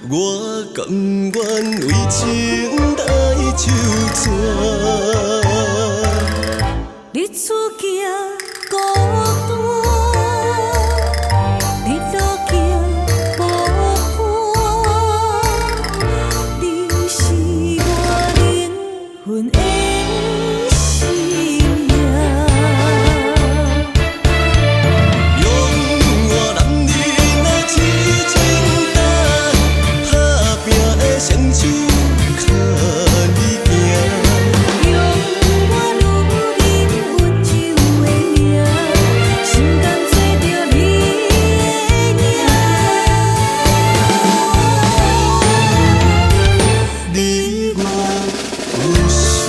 我甘愿为情来受罪。日出行孤单，日落行无伴，你是我灵魂的心命。用我男人的痴情担，打拼的双手靠你行。用我女人温柔的命，心甘做着你的影。你我有心，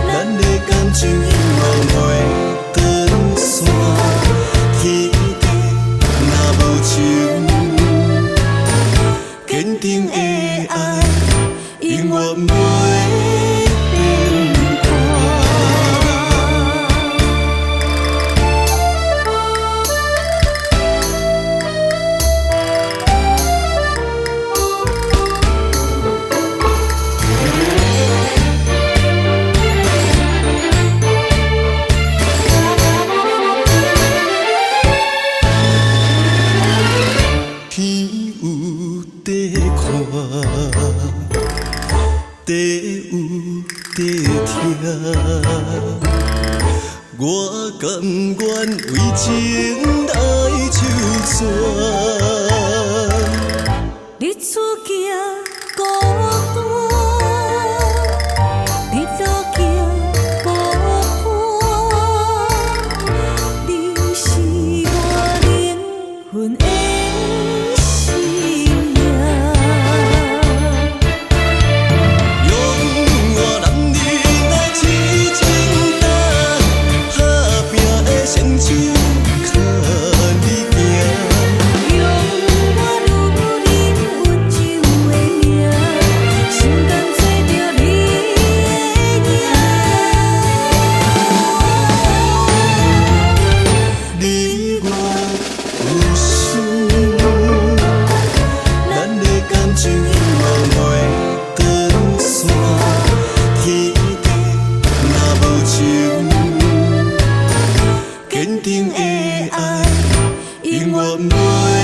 咱的感情永远袂断线。天地若无情，坚定的爱永远袂变卦。天有地看，地有地听，我甘愿为情来受罪。日出行孤单，日落行无伴，你是我灵魂的心命。用我男人的痴情担，打拼的双手靠你行。用我女人温柔的命，心甘做着你的影。你我有心，咱的感情永远袂断线。天地若无情，坚定的爱永远袂。